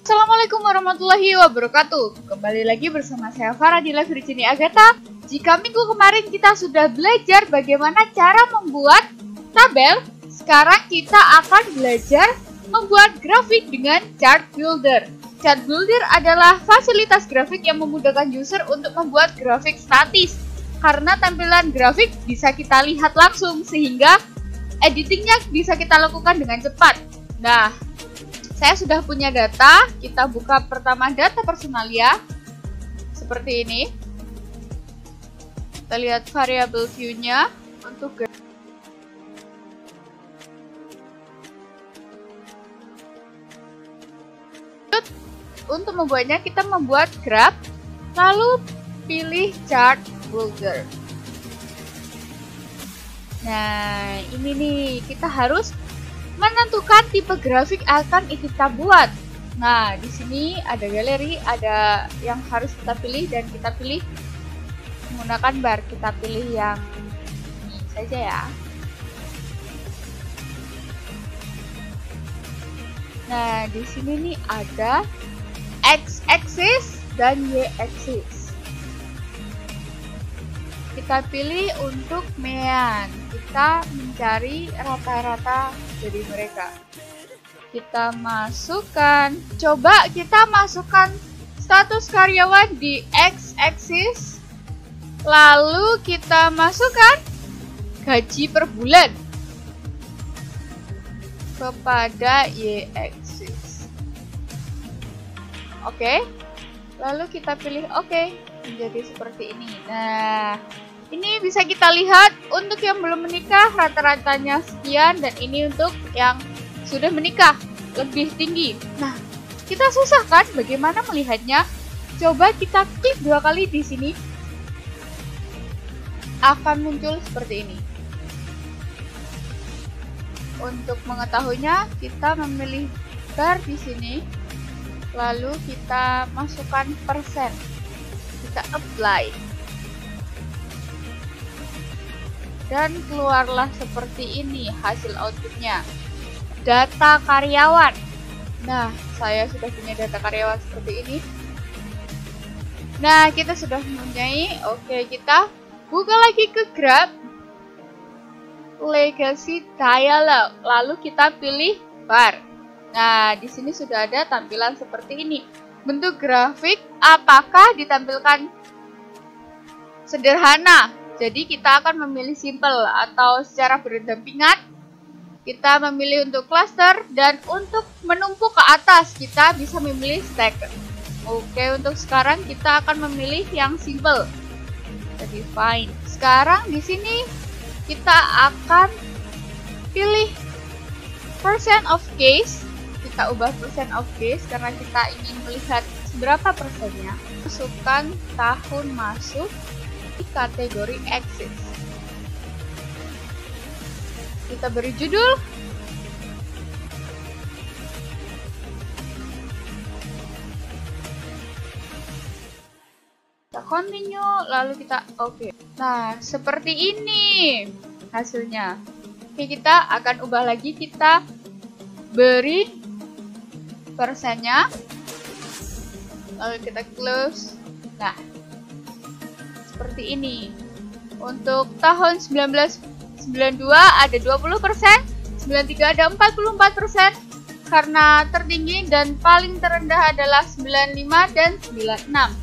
Assalamualaikum warahmatullahi wabarakatuh. Kembali lagi bersama saya Faradila Virginia Agatha. Jika minggu kemarin kita sudah belajar bagaimana cara membuat tabel, sekarang kita akan belajar membuat grafik dengan Chart Builder. Chart Builder adalah fasilitas grafik yang memudahkan user untuk membuat grafik statis. Karena tampilan grafik bisa kita lihat langsung, sehingga editingnya bisa kita lakukan dengan cepat. Nah, saya sudah punya data. Kita buka pertama data personalia seperti ini. Kita lihat variable view-nya untuk membuatnya, kita membuat graph, lalu pilih Chart Builder. Nah, ini nih, kita harus menentukan tipe grafik akan kita buat. Nah, di sini ada galeri, ada yang harus kita pilih, dan kita pilih menggunakan bar. Kita pilih yang ini saja ya. Nah, di sini nih ada X-axis dan Y-axis. Kita pilih untuk median. Kita mencari rata-rata dari mereka. Kita masukkan, coba kita masukkan status karyawan di X-axis, lalu kita masukkan gaji per bulan kepada Y-axis. Oke, lalu kita pilih oke, menjadi seperti ini. Nah, ini bisa kita lihat untuk yang belum menikah rata-ratanya sekian, dan ini untuk yang sudah menikah lebih tinggi. Nah, kita susah kan bagaimana melihatnya? Coba kita klik 2 kali di sini. Akan muncul seperti ini. Untuk mengetahuinya, kita memilih bar di sini. Lalu kita masukkan persen. Kita apply. Dan keluarlah seperti ini hasil outputnya. Data karyawan. Nah, saya sudah punya data karyawan seperti ini. Nah, kita sudah mempunyai. Oke, kita buka lagi ke graph legacy dialog. Lalu kita pilih bar. Nah, di sini sudah ada tampilan seperti ini. Bentuk grafik apakah ditampilkan sederhana? Jadi kita akan memilih simple atau secara berdampingan. Kita memilih untuk cluster, dan untuk menumpuk ke atas kita bisa memilih stack. Oke, untuk sekarang kita akan memilih yang simple. Jadi fine. Sekarang di sini kita akan pilih percent of case. Kita ubah percent of case karena kita ingin melihat seberapa persennya. Masukkan tahun masuk di kategori axis. Kita beri judul. Kita continue, lalu kita oke. Nah, seperti ini hasilnya. Oke, kita akan ubah lagi. Kita beri persennya. Lalu kita close. Nah, seperti ini. Untuk tahun 1992 ada 20%, 93 ada 44%, karena tertinggi dan paling terendah adalah 95 dan 96.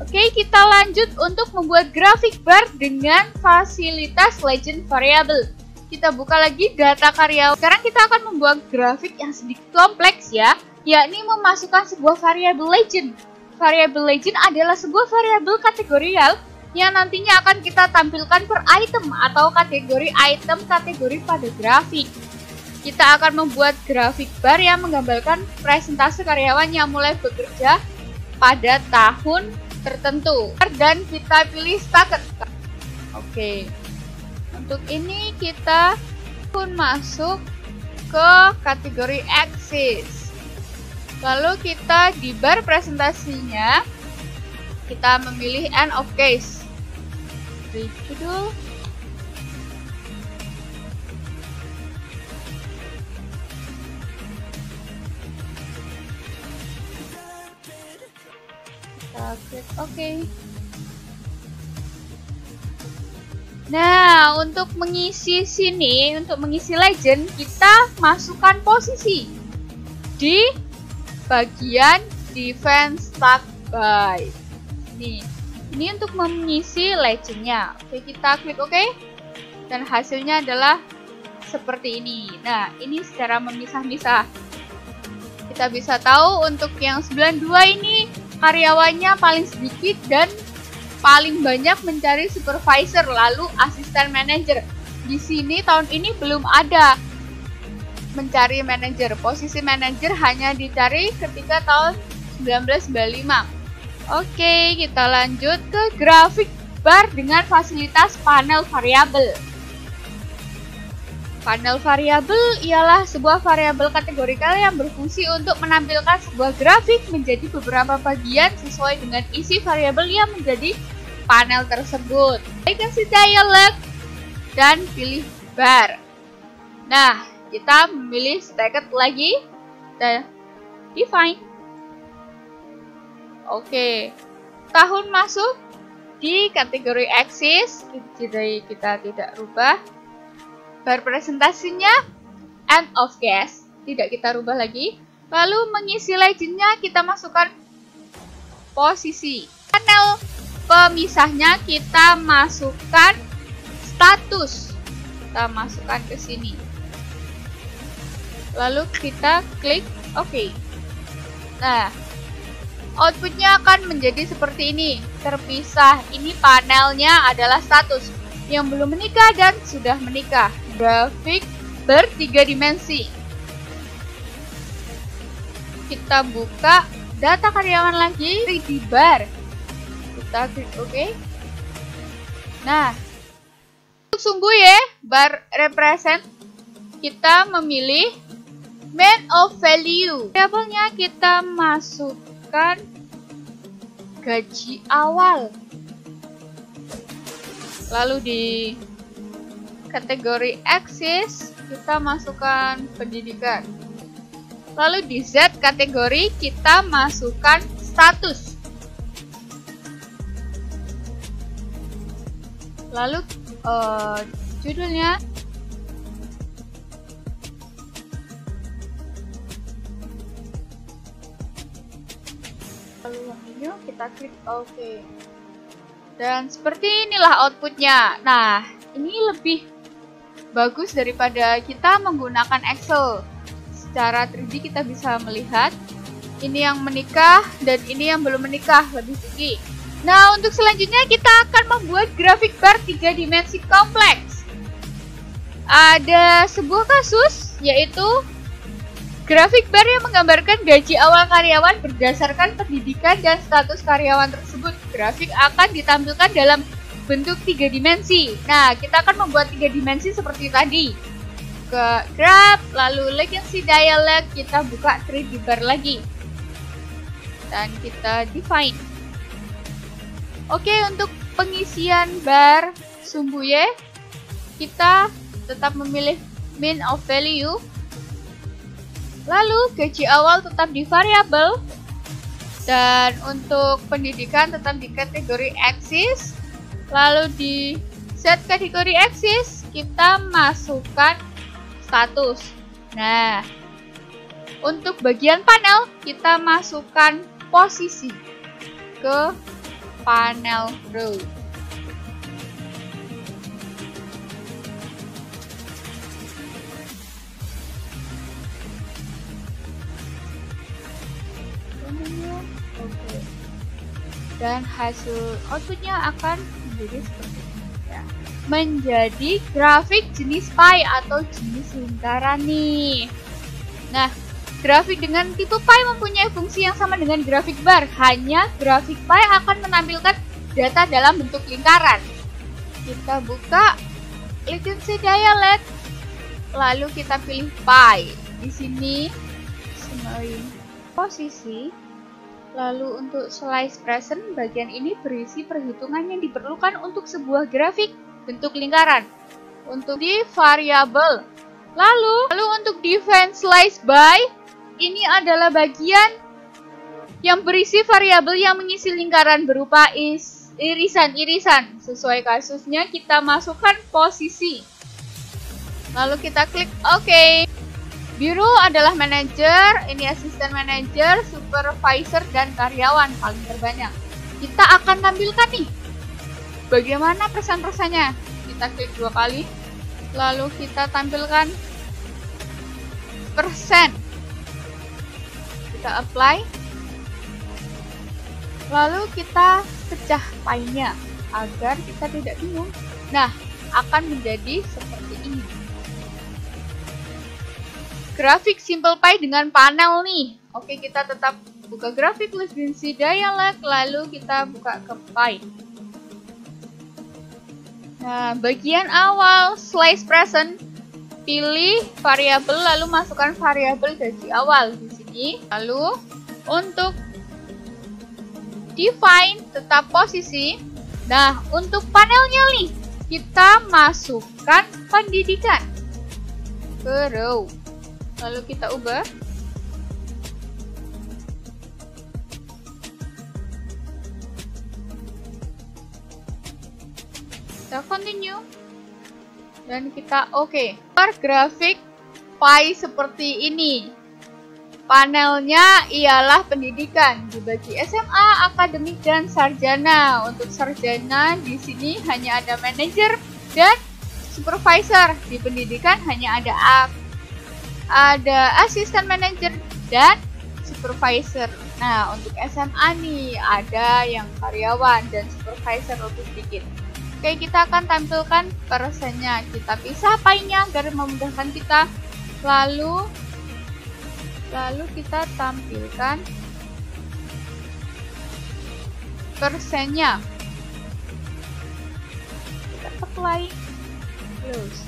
Oke, kita lanjut untuk membuat grafik bar dengan fasilitas legend variable. Kita buka lagi data karyawan. Sekarang kita akan membuat grafik yang sedikit kompleks ya, yakni memasukkan sebuah variabel legend. Variabel legend adalah sebuah variabel kategorial yang nantinya akan kita tampilkan per item atau kategori item kategori pada grafik. Kita akan membuat grafik bar yang menggambarkan presentase karyawan yang mulai bekerja pada tahun tertentu, dan kita pilih starter. Oke. Untuk ini kita pun masuk ke kategori axis. Lalu kita di bar presentasinya kita memilih end of case. Beri judul. Kita klik oke. Nah, untuk mengisi sini, untuk mengisi legend, kita masukkan posisi di bagian defense tag by. Ini untuk mengisi legendnya. Oke, kita klik oke. Dan hasilnya adalah seperti ini. Nah, ini secara memisah-misah. Kita bisa tahu untuk yang 92 ini karyawannya paling sedikit dan paling banyak mencari supervisor, lalu asisten manajer. Di sini tahun ini belum ada mencari manajer. Posisi manajer hanya dicari ketika tahun 1995. Oke, kita lanjut ke grafik bar dengan fasilitas panel variabel. Panel variabel ialah sebuah variabel kategorikal yang berfungsi untuk menampilkan sebuah grafik menjadi beberapa bagian sesuai dengan isi variabel yang menjadi panel tersebut. Kasih dialog dan pilih bar. Nah, kita memilih stacked lagi dan define. Oke, tahun masuk di kategori axis, jadi kita tidak rubah. Bar presentasinya end of guess, tidak kita rubah lagi. Lalu mengisi legendnya kita masukkan posisi. Panel pemisahnya kita masukkan status, kita masukkan ke sini. Lalu kita klik OK. Nah, outputnya akan menjadi seperti ini, terpisah. Ini panelnya adalah status yang belum menikah dan sudah menikah. Grafik bertiga dimensi. Kita buka data karyawan lagi, 3D bar. Kita klik OK. Nah, untuk sumbu ya, bar represent, kita memilih main of value. Variabelnya kita masukkan gaji awal. Lalu di kategori axis kita masukkan pendidikan. Lalu di Z kategori kita masukkan status. Lalu judulnya lalu ini kita klik OK. Dan seperti inilah outputnya. Nah, ini lebih bagus daripada kita menggunakan Excel. Secara 3D kita bisa melihat ini yang menikah dan ini yang belum menikah lebih tinggi. Nah, untuk selanjutnya kita akan membuat grafik bar 3 dimensi kompleks. Ada sebuah kasus, yaitu grafik bar yang menggambarkan gaji awal karyawan berdasarkan pendidikan dan status karyawan tersebut. Grafik akan ditampilkan dalam bentuk 3 dimensi. Nah, kita akan membuat 3 dimensi seperti tadi. Ke graph, lalu legacy dialog, kita buka 3D bar lagi. Dan kita define. Oke, untuk pengisian bar sumbu Y, kita tetap memilih mean of value. Lalu gaji awal tetap di variabel. Dan untuk pendidikan tetap di kategori axis. Lalu di set kategori axis kita masukkan status. Nah, untuk bagian panel kita masukkan posisi ke panel row. Oke. Dan hasil outputnya akan menjadi seperti ini ya. Menjadi grafik jenis pie atau jenis lingkaran nih. Nah, grafik dengan tipe pie mempunyai fungsi yang sama dengan grafik bar, hanya grafik pie akan menampilkan data dalam bentuk lingkaran. Kita buka legacy dialog, lalu kita pilih pie. Di sini summary posisi. Lalu untuk slice present, bagian ini berisi perhitungan yang diperlukan untuk sebuah grafik bentuk lingkaran. Untuk di variabel. Lalu untuk define slice by, ini adalah bagian yang berisi variabel yang mengisi lingkaran berupa irisan-irisan. Sesuai kasusnya kita masukkan posisi. Lalu kita klik OK. Biru adalah manajer, ini asisten manajer, supervisor, dan karyawan paling terbanyak. Kita akan tampilkan nih bagaimana persen-persennya. Kita klik 2 kali, lalu kita tampilkan persen. Kita apply, lalu kita pecah pie-nya agar kita tidak bingung. Nah, akan menjadi seperti ini. Grafik Simple Pie dengan panel nih. Oke, kita tetap buka grafik Legency Dialog, lalu kita buka ke Pie. Nah, bagian awal slice present, pilih variabel lalu masukkan variabel gaji awal di sini. Lalu untuk define tetap posisi. Nah, untuk panelnya nih, kita masukkan pendidikan ke row. Lalu kita ubah. Kita continue. Dan kita oke. Grafik pie seperti ini. Panelnya ialah pendidikan, dibagi SMA, akademik, dan sarjana. Untuk sarjana di sini hanya ada manajer dan supervisor. Di pendidikan hanya ada asisten manajer dan supervisor. Nah, untuk SMA nih ada yang karyawan dan supervisor lebih sedikit. Oke, kita akan tampilkan persennya. Kita pisah pie-nya agar memudahkan kita. Lalu kita tampilkan persennya. Kita apply, close.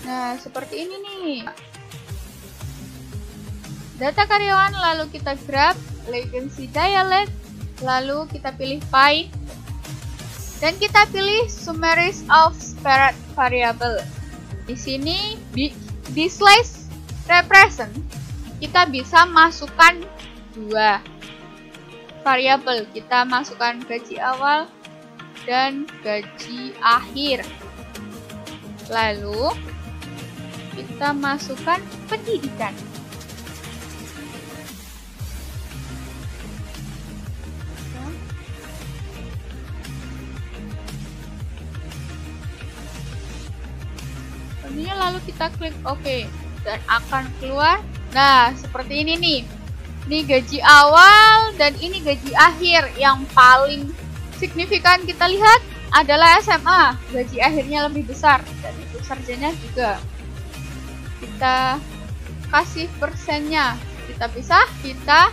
Nah, seperti ini nih. Data karyawan, lalu kita grab Legency Dialog, lalu kita pilih pie, dan kita pilih Summaries of Separate Variable. Di sini di slice represent kita bisa masukkan 2 variabel. Kita masukkan gaji awal dan gaji akhir. Lalu kita masukkan pendidikan. Selanjutnya lalu kita klik OK dan akan keluar. Nah, seperti ini nih. Ini gaji awal dan ini gaji akhir. Yang paling signifikan kita lihat adalah SMA. Gaji akhirnya lebih besar dan untuk sarjana juga. Kita kasih persennya. Kita pisah, kita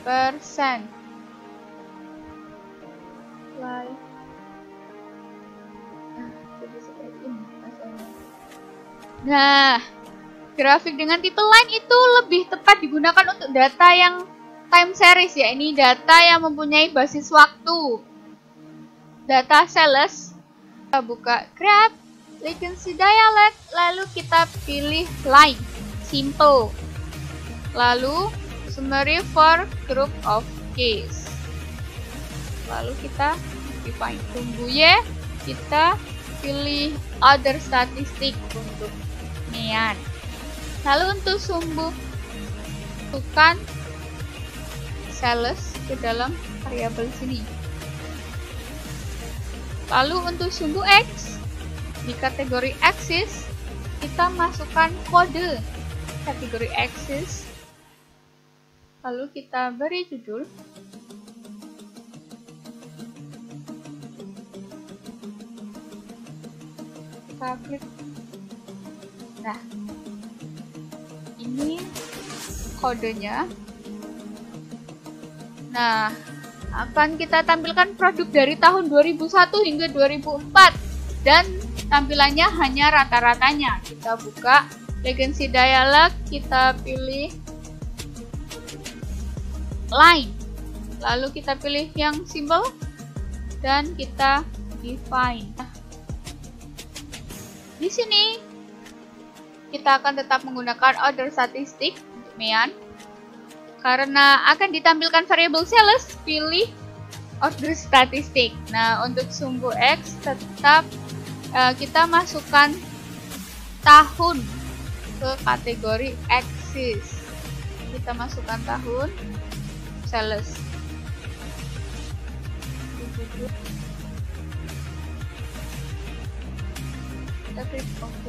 persen. Nah, grafik dengan tipe line itu lebih tepat digunakan untuk data yang time series ya. Ini data yang mempunyai basis waktu. Data sales. Kita buka grab, Legency Dialog, lalu kita pilih line, simple. Lalu summary for group of case. Lalu kita define. Tunggu ya. Kita pilih other statistik untuk nean. Lalu untuk sumbu, masukkan sales ke dalam variabel sini. Lalu untuk sumbu X, di kategori axis, kita masukkan kode kategori axis. Lalu kita beri judul. Kita klik. Nah, ini kodenya. Nah, akan kita tampilkan produk dari tahun 2001 hingga 2004 dan tampilannya hanya rata-ratanya. Kita buka Legency Dialog, kita pilih line, lalu kita pilih yang simple dan kita define. Di sini kita akan tetap menggunakan order statistik untuk Mean. Karena akan ditampilkan variabel sales, pilih order statistik. Nah, untuk sumbu X tetap kita masukkan tahun ke kategori axis. Kita masukkan tahun sales. Kita klik OK.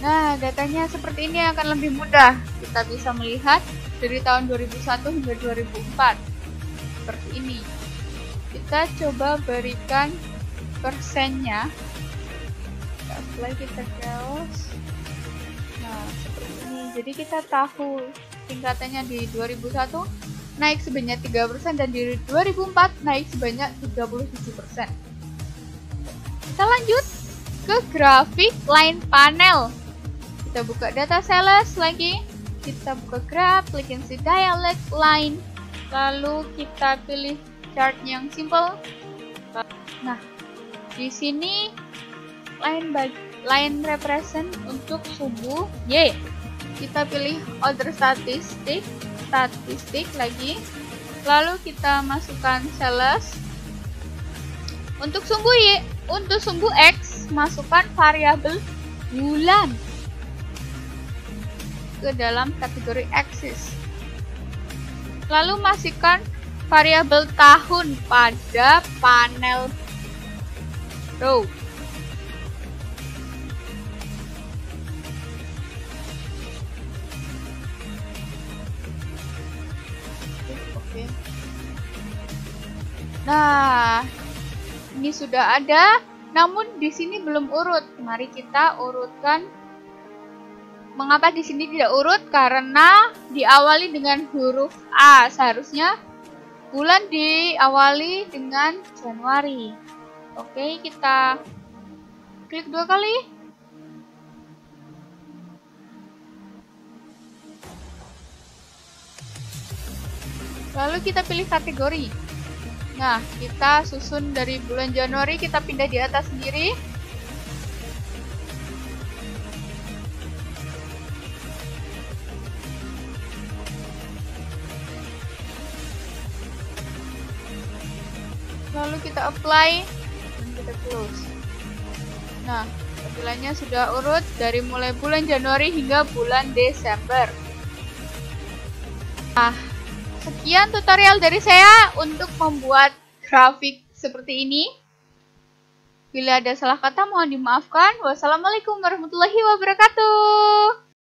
Nah, datanya seperti ini akan lebih mudah. Kita bisa melihat dari tahun 2001 hingga 2004. Seperti ini. Kita coba berikan persennya. Kita apply, kita close. Nah, seperti ini. Jadi kita tahu tingkatannya di 2001 naik sebanyak 3% dan di 2004 naik sebanyak 37%. Kita lanjut ke grafik line panel. Kita buka data sales lagi. Kita buka graph, klik si dialect line. Lalu kita pilih chart yang simple. Nah, di sini line represent untuk sumbu Y. Kita pilih order statistik lagi. Lalu kita masukkan sales. Untuk sumbu Y, untuk sumbu X, masukkan variabel bulan ke dalam kategori axis. Lalu masukkan variabel tahun pada panel row. Oke. Nah, ini sudah ada, namun di sini belum urut. Mari kita urutkan. Mengapa di sini tidak urut? Karena diawali dengan huruf A. Seharusnya bulan diawali dengan Januari. Oke, kita klik 2 kali. Lalu kita pilih kategori. Nah, kita susun dari bulan Januari, kita pindah di atas sendiri. Lalu kita apply dan kita close. Nah, tampilannya sudah urut dari mulai bulan Januari hingga bulan Desember. Nah, sekian tutorial dari saya untuk membuat grafik seperti ini. Bila ada salah kata mohon dimaafkan. Wassalamualaikum warahmatullahi wabarakatuh.